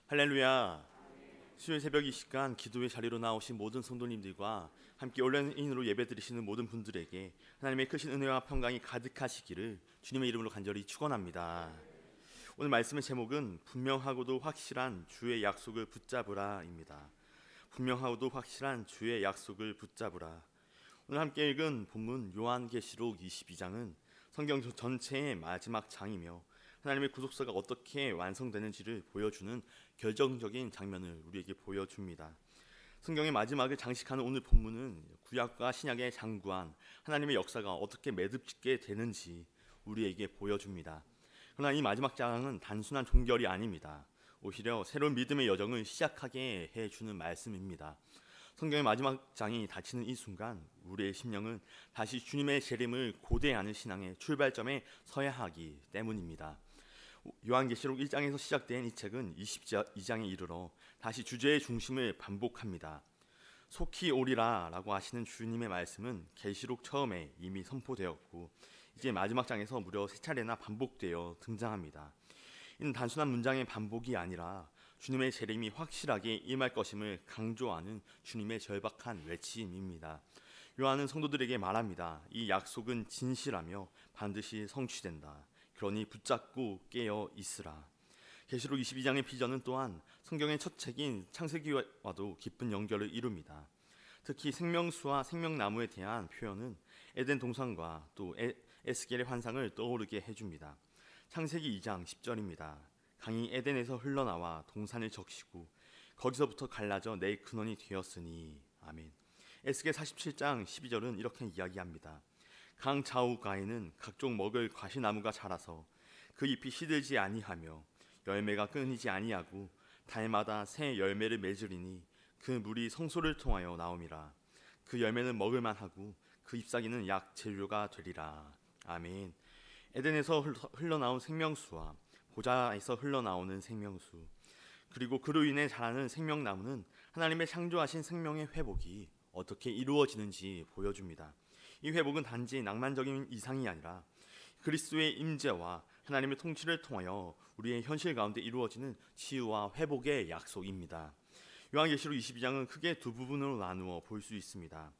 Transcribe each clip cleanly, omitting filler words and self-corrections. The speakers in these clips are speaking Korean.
할렐루야. 수요일 새벽 이 시간 기도의 자리로 나오신 모든 성도님들과 함께 온라인으로 예배드리시는 모든 분들에게 하나님의 크신 은혜와 평강이 가득하시기를 주님의 이름으로 간절히 축원합니다. 오늘 말씀의 제목은 분명하고도 확실한 주의 약속을 붙잡으라입니다. 분명하고도 확실한 주의 약속을 붙잡으라. 오늘 함께 읽은 본문 요한계시록 22장은 성경 전체의 마지막 장이며 하나님의 구속사가 어떻게 완성되는지를 보여주는 결정적인 장면을 우리에게 보여줍니다. 성경의 마지막을 장식하는 오늘 본문은 구약과 신약의 장구한 하나님의 역사가 어떻게 매듭짓게 되는지 우리에게 보여줍니다. 그러나 이 마지막 장은 단순한 종결이 아닙니다. 오히려 새로운 믿음의 여정을 시작하게 해주는 말씀입니다. 성경의 마지막 장이 닫히는 이 순간 우리의 심령은 다시 주님의 재림을 고대하는 신앙의 출발점에 서야 하기 때문입니다. 요한계시록 1장에서 시작된 이 책은 22장에 이르러 다시 주제의 중심을 반복합니다. 속히 오리라 라고 하시는 주님의 말씀은 계시록 처음에 이미 선포되었고 이제 마지막 장에서 무려 3차례나 반복되어 등장합니다. 이는 단순한 문장의 반복이 아니라 주님의 재림이 확실하게 임할 것임을 강조하는 주님의 절박한 외침입니다. 요한은 성도들에게 말합니다. 이 약속은 진실하며 반드시 성취된다. 그러니 붙잡고 깨어 있으라. 계시록 22장의 비전은 또한 성경의 첫 책인 창세기와도 깊은 연결을 이룹니다. 특히 생명수와 생명나무에 대한 표현은 에덴 동산과 또 에스겔의 환상을 떠오르게 해줍니다. 창세기 2장 10절입니다. 강이 에덴에서 흘러나와 동산을 적시고 거기서부터 갈라져 내 근원이 되었으니. 아멘. 에스겔 47장 12절은 이렇게 이야기합니다. 강 좌우가에는 각종 먹을 과시나무가 자라서 그 잎이 시들지 아니하며 열매가 끊이지 아니하고 달마다 새 열매를 맺으리니 그 물이 성소를 통하여 나옴이라. 그 열매는 먹을만하고 그 잎사귀는 약 재료가 되리라. 아멘. 에덴에서 흘러나온 생명수와 보좌에서 흘러나오는 생명수 그리고 그로 인해 자라는 생명나무는 하나님의 창조하신 생명의 회복이 어떻게 이루어지는지 보여줍니다. 이 회복은 단지 낭만적인 이상이 아니라 그리스도의 임재와 하나님의 통치를 통하여 우리의 현실 가운데 이루어지는 치유와 회복의 약속입니다. 요한계시록 22장은 크게 두 부분으로 나누어 볼 수 있습니다.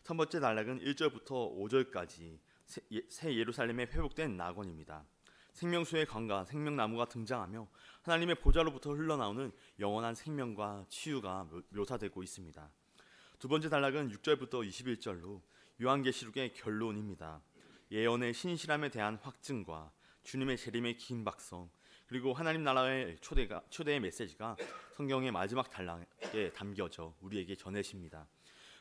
첫 번째 단락은 1절부터 5절까지 새 예루살렘의 회복된 낙원입니다. 생명수의 강과 생명나무가 등장하며 하나님의 보좌로부터 흘러나오는 영원한 생명과 치유가 묘사되고 있습니다. 두 번째 단락은 6절부터 21절로 요한계시록의 결론입니다. 예언의 신실함에 대한 확증과 주님의 재림의 긴 박성 그리고 하나님 나라의 초대의 메시지가 성경의 마지막 단락에 담겨져 우리에게 전해집니다.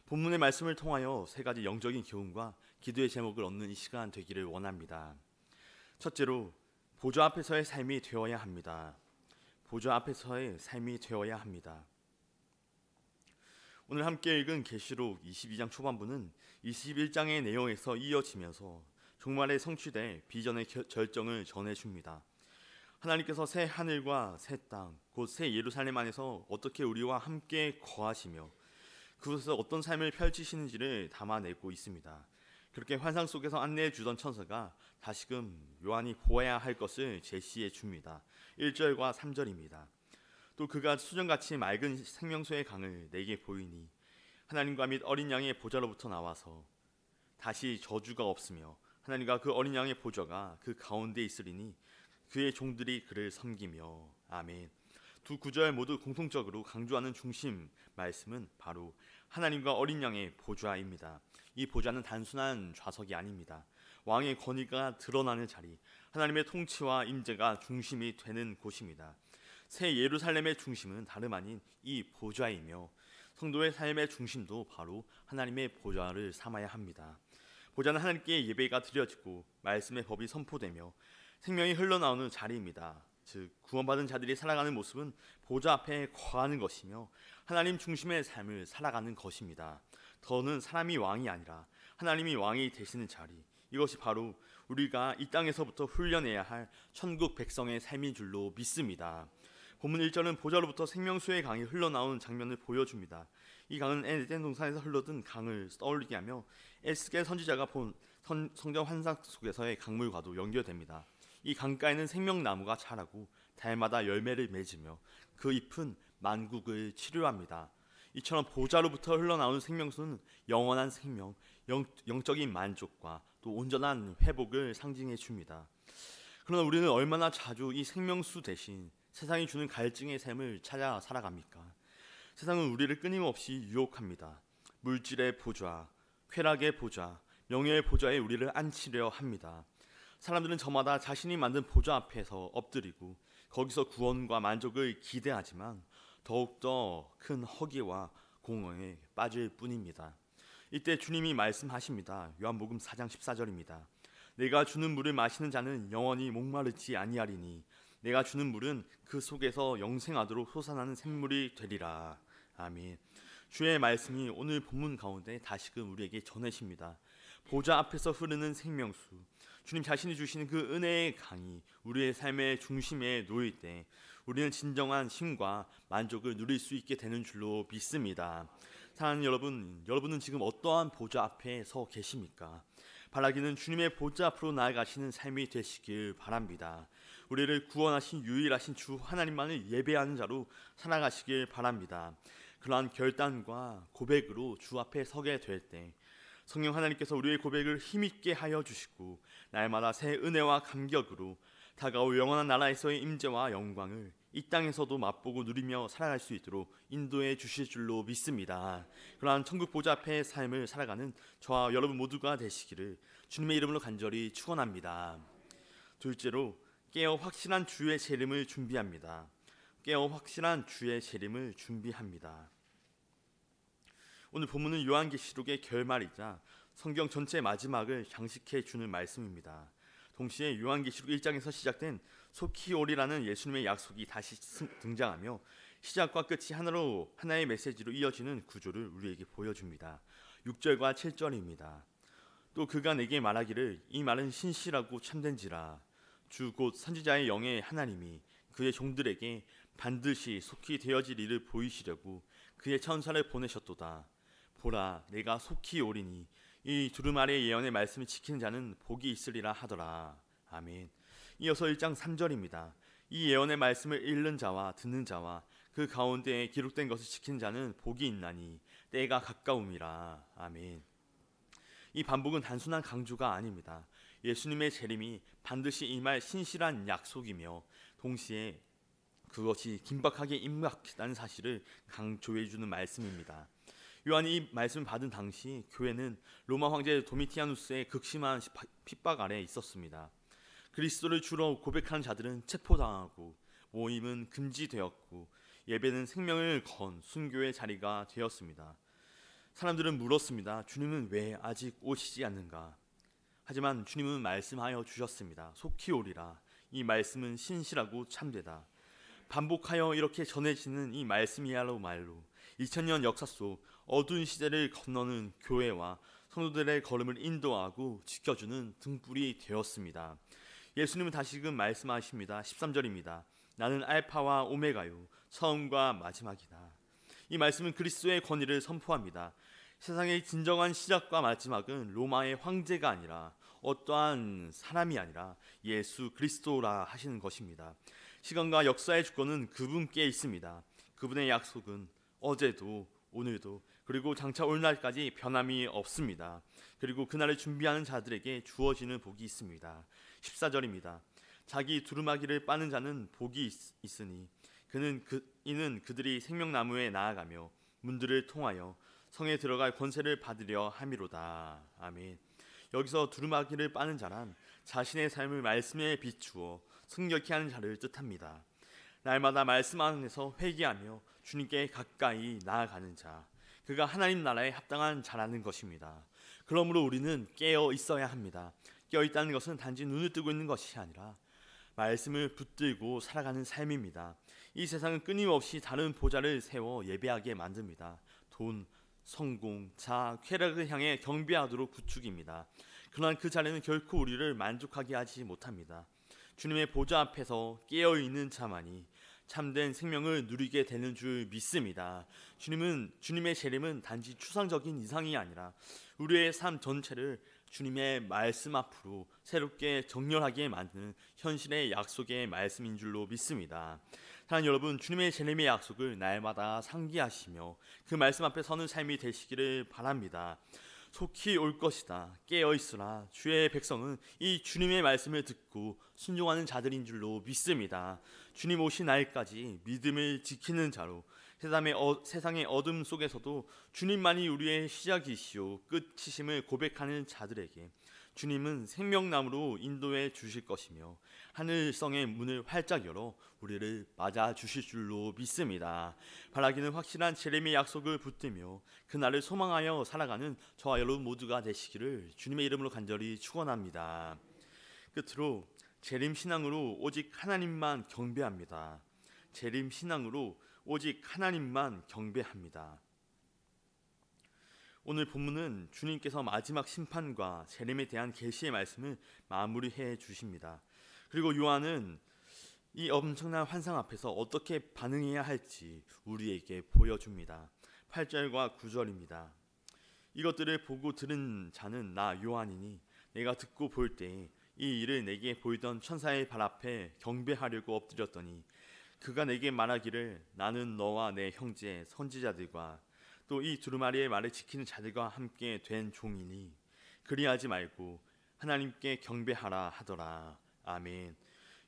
본문의 말씀을 통하여 세 가지 영적인 교훈과 기도의 제목을 얻는 이 시간 되기를 원합니다. 첫째로 보좌 앞에서의 삶이 되어야 합니다. 보좌 앞에서의 삶이 되어야 합니다. 오늘 함께 읽은 계시록 22장 초반부는 21장의 내용에서 이어지면서 종말에 성취될 비전의 절정을 전해줍니다. 하나님께서 새 하늘과 새 땅, 곧 새 예루살렘 안에서 어떻게 우리와 함께 거하시며 그곳에서 어떤 삶을 펼치시는지를 담아내고 있습니다. 그렇게 환상 속에서 안내해 주던 천사가 다시금 요한이 보아야 할 것을 제시해 줍니다. 1절과 3절입니다. 또 그가 수정같이 맑은 생명수의 강을 내게 보이니 하나님과 및 어린 양의 보좌로부터 나와서 다시 저주가 없으며 하나님과 그 어린 양의 보좌가 그 가운데 있으리니 그의 종들이 그를 섬기며. 아멘. 두 구절 모두 공통적으로 강조하는 중심 말씀은 바로 하나님과 어린 양의 보좌입니다. 이 보좌는 단순한 좌석이 아닙니다. 왕의 권위가 드러나는 자리, 하나님의 통치와 임재가 중심이 되는 곳입니다. 새 예루살렘의 중심은 다름 아닌 이 보좌이며 성도의 삶의 중심도 바로 하나님의 보좌를 삼아야 합니다. 보좌는 하나님께 예배가 드려지고 말씀의 법이 선포되며 생명이 흘러나오는 자리입니다. 즉 구원받은 자들이 살아가는 모습은 보좌 앞에 거하는 것이며 하나님 중심의 삶을 살아가는 것입니다. 더는 사람이 왕이 아니라 하나님이 왕이 되시는 자리, 이것이 바로 우리가 이 땅에서부터 훈련해야 할 천국 백성의 삶인 줄로 믿습니다. 본문 1절은 보좌로부터 생명수의 강이 흘러나오는 장면을 보여줍니다. 이 강은 에덴 동산에서 흘러든 강을 떠올리게 하며 에스겔 선지자가 본 성경 환상 속에서의 강물과도 연결됩니다. 이 강가에는 생명나무가 자라고 달마다 열매를 맺으며 그 잎은 만국을 치료합니다. 이처럼 보좌로부터 흘러나오는 생명수는 영원한 생명, 영적인 만족과 또 온전한 회복을 상징해 줍니다. 그러나 우리는 얼마나 자주 이 생명수 대신 세상이 주는 갈증의 삶을 찾아 살아갑니까? 세상은 우리를 끊임없이 유혹합니다. 물질의 보좌, 쾌락의 보좌, 명예의 보좌에 우리를 앉히려 합니다. 사람들은 저마다 자신이 만든 보좌 앞에서 엎드리고 거기서 구원과 만족을 기대하지만 더욱더 큰 허기와 공허에 빠질 뿐입니다. 이때 주님이 말씀하십니다. 요한복음 4장 14절입니다. 내가 주는 물을 마시는 자는 영원히 목마르지 아니하리니 내가 주는 물은 그 속에서 영생하도록 솟아나는 샘물이 되리라. 아멘. 주의 말씀이 오늘 본문 가운데 다시금 우리에게 전해집니다. 보좌 앞에서 흐르는 생명수, 주님 자신이 주시는 그 은혜의 강이 우리의 삶의 중심에 놓일 때 우리는 진정한 쉼과 만족을 누릴 수 있게 되는 줄로 믿습니다. 사랑하는 여러분, 여러분은 지금 어떠한 보좌 앞에 서 계십니까? 바라기는 주님의 보좌 앞으로 나아가시는 삶이 되시길 바랍니다. 우리를 구원하신 유일하신 주 하나님만을 예배하는 자로 살아가시길 바랍니다. 그러한 결단과 고백으로 주 앞에 서게 될 때 성령 하나님께서 우리의 고백을 힘있게 하여 주시고 날마다 새 은혜와 감격으로 다가올 영원한 나라에서의 임재와 영광을 이 땅에서도 맛보고 누리며 살아갈 수 있도록 인도해 주실 줄로 믿습니다. 그러한 천국 보좌 앞의 삶을 살아가는 저와 여러분 모두가 되시기를 주님의 이름으로 간절히 축원합니다. 둘째로 깨어 확실한 주의 재림을 준비합니다. 깨어 확실한 주의 재림을 준비합니다. 오늘 본문은 요한계시록의 결말이자 성경 전체 마지막을 장식해 주는 말씀입니다. 동시에 요한계시록 1장에서 시작된 속히 오리라는 예수님의 약속이 다시 등장하며 시작과 끝이 하나의 메시지로 이어지는 구조를 우리에게 보여줍니다. 6절과 7절입니다. 또 그가 내게 말하기를 이 말은 신실하고 참된지라 주 곧 선지자의 영의 하나님이 그의 종들에게 반드시 속히 되어질 일을 보이시려고 그의 천사를 보내셨도다. 보라 내가 속히 오리니 이 두루마리의 예언의 말씀을 지키는 자는 복이 있으리라 하더라. 아멘. 이어서 1장 3절입니다. 이 예언의 말씀을 읽는 자와 듣는 자와 그 가운데에 기록된 것을 지키는 자는 복이 있나니 때가 가까움이라. 아멘. 이 반복은 단순한 강조가 아닙니다. 예수님의 재림이 반드시 임할 신실한 약속이며 동시에 그것이 긴박하게 임박했다는 사실을 강조해 주는 말씀입니다. 요한이 이 말씀을 받은 당시 교회는 로마 황제 도미티아누스의 극심한 핍박 아래에 있었습니다. 그리스도를 주로 고백하는 자들은 체포당하고 모임은 금지되었고 예배는 생명을 건 순교의 자리가 되었습니다. 사람들은 물었습니다. 주님은 왜 아직 오시지 않는가? 하지만 주님은 말씀하여 주셨습니다. 속히 오리라. 이 말씀은 신실하고 참되다. 반복하여 이렇게 전해지는 이 말씀이야말로 2000년 역사 속 어두운 시대를 건너는 교회와 성도들의 걸음을 인도하고 지켜주는 등불이 되었습니다. 예수님은 다시금 말씀하십니다. 13절입니다. 나는 알파와 오메가요 처음과 마지막이다. 이 말씀은 그리스도의 권위를 선포합니다. 세상의 진정한 시작과 마지막은 로마의 황제가 아니라 어떠한 사람이 아니라 예수 그리스도라 하시는 것입니다. 시간과 역사의 주권은 그분께 있습니다. 그분의 약속은 어제도 오늘도 그리고 장차 올 날까지 변함이 없습니다. 그리고 그날을 준비하는 자들에게 주어지는 복이 있습니다. 14절입니다. 자기 두루마기를 빠는 자는 복이 있으니 이는 그들이 생명나무에 나아가며 문들을 통하여 성에 들어갈 권세를 받으려 함이로다. 아멘. 여기서 두루마기를 빠는 자란 자신의 삶을 말씀에 비추어 승격케 하는 자를 뜻합니다. 날마다 말씀 안에서 회개하며 주님께 가까이 나아가는 자, 그가 하나님 나라에 합당한 자라는 것입니다. 그러므로 우리는 깨어 있어야 합니다. 깨어 있다는 것은 단지 눈을 뜨고 있는 것이 아니라 말씀을 붙들고 살아가는 삶입니다. 이 세상은 끊임없이 다른 보좌를 세워 예배하게 만듭니다. 돈, 성공, 자, 쾌락을 향해 경배하도록 부추깁니다. 그러나 그 자리는 결코 우리를 만족하게 하지 못합니다. 주님의 보좌 앞에서 깨어있는 자만이 참된 생명을 누리게 되는 줄 믿습니다. 주님의 재림은 단지 추상적인 이상이 아니라 우리의 삶 전체를 주님의 말씀 앞으로 새롭게 정렬하게 만드는 현실의 약속의 말씀인 줄로 믿습니다. 사랑하는 여러분, 주님의 재림의 약속을 날마다 상기하시며 그 말씀 앞에 서는 삶이 되시기를 바랍니다. 속히 올 것이다. 깨어있으라. 주의 백성은 이 주님의 말씀을 듣고 순종하는 자들인 줄로 믿습니다. 주님 오신 날까지 믿음을 지키는 자로 세상의 어둠 속에서도 주님만이 우리의 시작이시오 끝이심을 고백하는 자들에게 주님은 생명나무로 인도해 주실 것이며 하늘성의 문을 활짝 열어 우리를 맞아 주실 줄로 믿습니다. 바라기는 확실한 재림의 약속을 붙들며 그날을 소망하여 살아가는 저와 여러분 모두가 되시기를 주님의 이름으로 간절히 축원합니다. 끝으로 재림 신앙으로 오직 하나님만 경배합니다. 재림 신앙으로 오직 하나님만 경배합니다. 오늘 본문은 주님께서 마지막 심판과 재림에 대한 계시의 말씀을 마무리해 주십니다. 그리고 요한은 이 엄청난 환상 앞에서 어떻게 반응해야 할지 우리에게 보여줍니다. 8절과 9절입니다. 이것들을 보고 들은 자는 나 요한이니 내가 듣고 볼 때에 이 일을 내게 보이던 천사의 발 앞에 경배하려고 엎드렸더니 그가 내게 말하기를 나는 너와 내 형제 선지자들과 또 이 두루마리의 말을 지키는 자들과 함께 된 종이니 그리하지 말고 하나님께 경배하라 하더라. 아멘.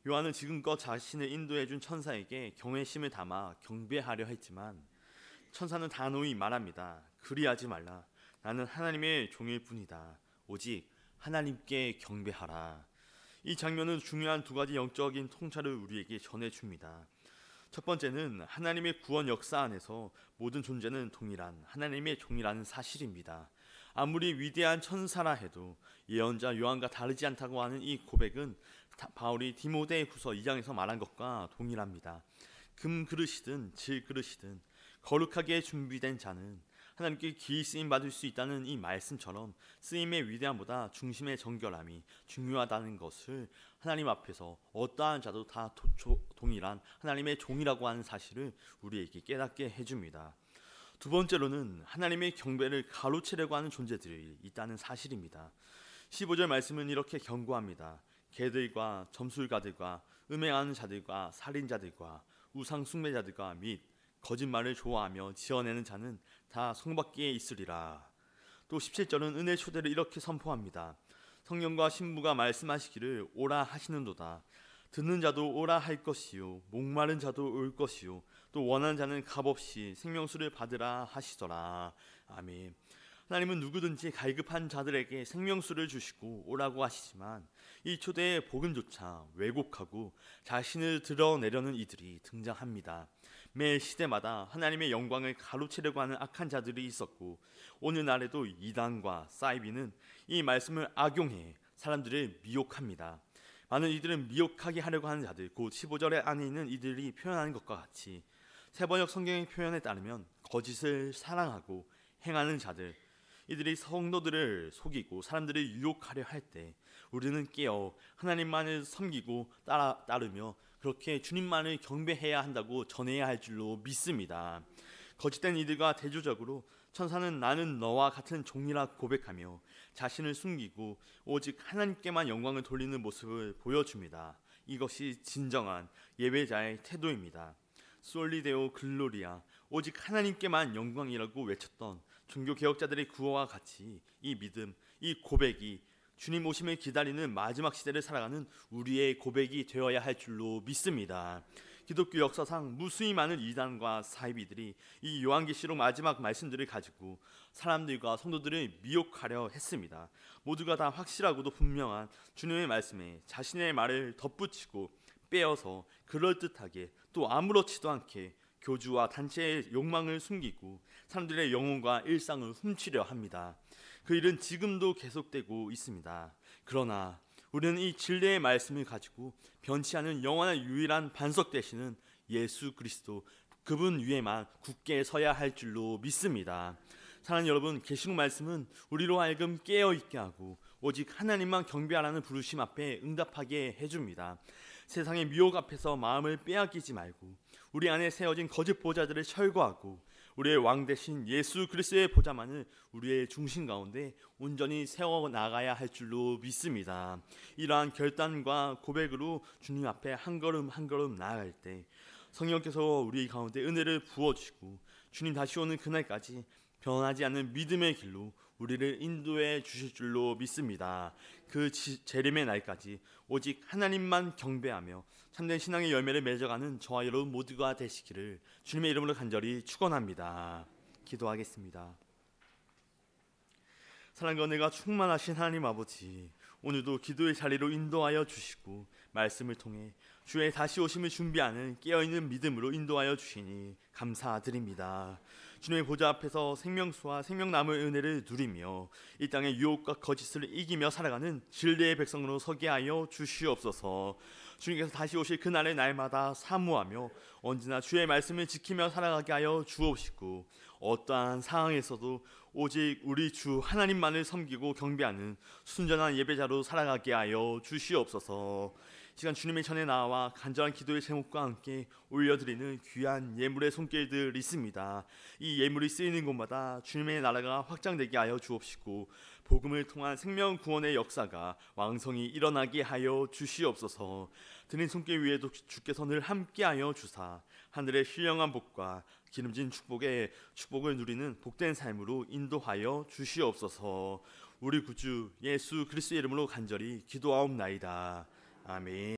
요한은 지금껏 자신을 인도해 준 천사에게 경외심을 담아 경배하려 했지만 천사는 단호히 말합니다. 그리하지 말라. 나는 하나님의 종일 뿐이다. 오직 하나님께 경배하라. 이 장면은 중요한 두 가지 영적인 통찰을 우리에게 전해줍니다. 첫 번째는 하나님의 구원 역사 안에서 모든 존재는 동일한 하나님의 종이라는 사실입니다. 아무리 위대한 천사라 해도 예언자 요한과 다르지 않다고 하는 이 고백은 바울이 디모데후서 2장에서 말한 것과 동일합니다. 금 그릇이든 질 그릇이든 거룩하게 준비된 자는 하나님께 기이 쓰임 받을 수 있다는 이 말씀처럼 쓰임의 위대함보다 중심의 정결함이 중요하다는 것을 하나님 앞에서 어떠한 자도 다 동일한 하나님의 종이라고 하는 사실을 우리에게 깨닫게 해줍니다. 두 번째로는 하나님의 경배를 가로채려고 하는 존재들이 있다는 사실입니다. 15절 말씀은 이렇게 경고합니다. 개들과 점술가들과 음행하는 자들과 살인자들과 우상 숭배자들과 및 거짓말을 좋아하며 지어내는 자는 다 성밖에 있으리라. 또 17절은 은혜 초대를 이렇게 선포합니다. 성령과 신부가 말씀하시기를 오라 하시는도다. 듣는 자도 오라 할 것이요 목마른 자도 올 것이요 또 원하는 자는 값없이 생명수를 받으라 하시더라. 아멘. 하나님은 누구든지 갈급한 자들에게 생명수를 주시고 오라고 하시지만 이 초대의 복음조차 왜곡하고 자신을 드러내려는 이들이 등장합니다. 매 시대마다 하나님의 영광을 가로채려고 하는 악한 자들이 있었고 오늘날에도 이단과 사이비는 이 말씀을 악용해 사람들을 미혹합니다. 많은 이들은 미혹하게 하려고 하는 자들, 곧 15절에 안에 있는 이들이 표현하는 것과 같이 세번역 성경의 표현에 따르면 거짓을 사랑하고 행하는 자들, 이들이 성도들을 속이고 사람들을 유혹하려 할 때 우리는 깨어 하나님만을 섬기고 따르며 그렇게 주님만을 경배해야 한다고 전해야 할 줄로 믿습니다. 거짓된 이들과 대조적으로 천사는 나는 너와 같은 종이라 고백하며 자신을 숨기고 오직 하나님께만 영광을 돌리는 모습을 보여줍니다. 이것이 진정한 예배자의 태도입니다. 솔리데오 글로리아, 오직 하나님께만 영광이라고 외쳤던 종교개혁자들의 구호와 같이 이 믿음, 이 고백이 주님 오심을 기다리는 마지막 시대를 살아가는 우리의 고백이 되어야 할 줄로 믿습니다. 기독교 역사상 무수히 많은 이단과 사이비들이 이 요한계시록 마지막 말씀들을 가지고 사람들과 성도들을 미혹하려 했습니다. 모두가 다 확실하고도 분명한 주님의 말씀에 자신의 말을 덧붙이고 빼어서 그럴듯하게 또 아무렇지도 않게 교주와 단체의 욕망을 숨기고 사람들의 영혼과 일상을 훔치려 합니다. 그 일은 지금도 계속되고 있습니다. 그러나 우리는 이 진리의 말씀을 가지고 변치 않은 영원한 유일한 반석 되시는 예수 그리스도, 그분 위에만 굳게 서야 할 줄로 믿습니다. 사랑하는 여러분, 계시록 말씀은 우리로 하여금 깨어있게 하고 오직 하나님만 경배하라는 부르심 앞에 응답하게 해줍니다. 세상의 미혹 앞에서 마음을 빼앗기지 말고 우리 안에 세워진 거짓 보호자들을 철거하고 우리의 왕 대신 예수 그리스도의 보좌만을 우리의 중심 가운데 온전히 세워 나가야 할 줄로 믿습니다. 이러한 결단과 고백으로 주님 앞에 한 걸음 한 걸음 나아갈 때 성령께서 우리 가운데 은혜를 부어주시고 주님 다시 오는 그날까지 변하지 않는 믿음의 길로 우리를 인도해 주실 줄로 믿습니다. 그 재림의 날까지 오직 하나님만 경배하며 참된 신앙의 열매를 맺어가는 저와 여러분 모두가 되시기를 주님의 이름으로 간절히 축원합니다. 기도하겠습니다. 사랑과 은혜가 충만하신 하나님 아버지, 오늘도 기도의 자리로 인도하여 주시고 말씀을 통해 주의 다시 오심을 준비하는 깨어있는 믿음으로 인도하여 주시니 감사드립니다. 주님의 보좌 앞에서 생명수와 생명남의 은혜를 누리며 이 땅의 유혹과 거짓을 이기며 살아가는 진리의 백성으로 서게 하여 주시옵소서. 주님께서 다시 오실 그날의 날마다 사모하며 언제나 주의 말씀을 지키며 살아가게 하여 주옵시고 어떠한 상황에서도 오직 우리 주 하나님만을 섬기고 경배하는 순전한 예배자로 살아가게 하여 주시옵소서. 시간 주님의 전에 나와 간절한 기도의 제목과 함께 올려드리는 귀한 예물의 손길들 있습니다. 이 예물이 쓰이는 곳마다 주님의 나라가 확장되게 하여 주옵시고 복음을 통한 생명 구원의 역사가 왕성히 일어나게 하여 주시옵소서. 드린 손길 위에도 주께서 늘 함께하여 주사 하늘의 신령한 복과 기름진 축복을 누리는 복된 삶으로 인도하여 주시옵소서. 우리 구주 예수 그리스도의 이름으로 간절히 기도하옵나이다. 아멘.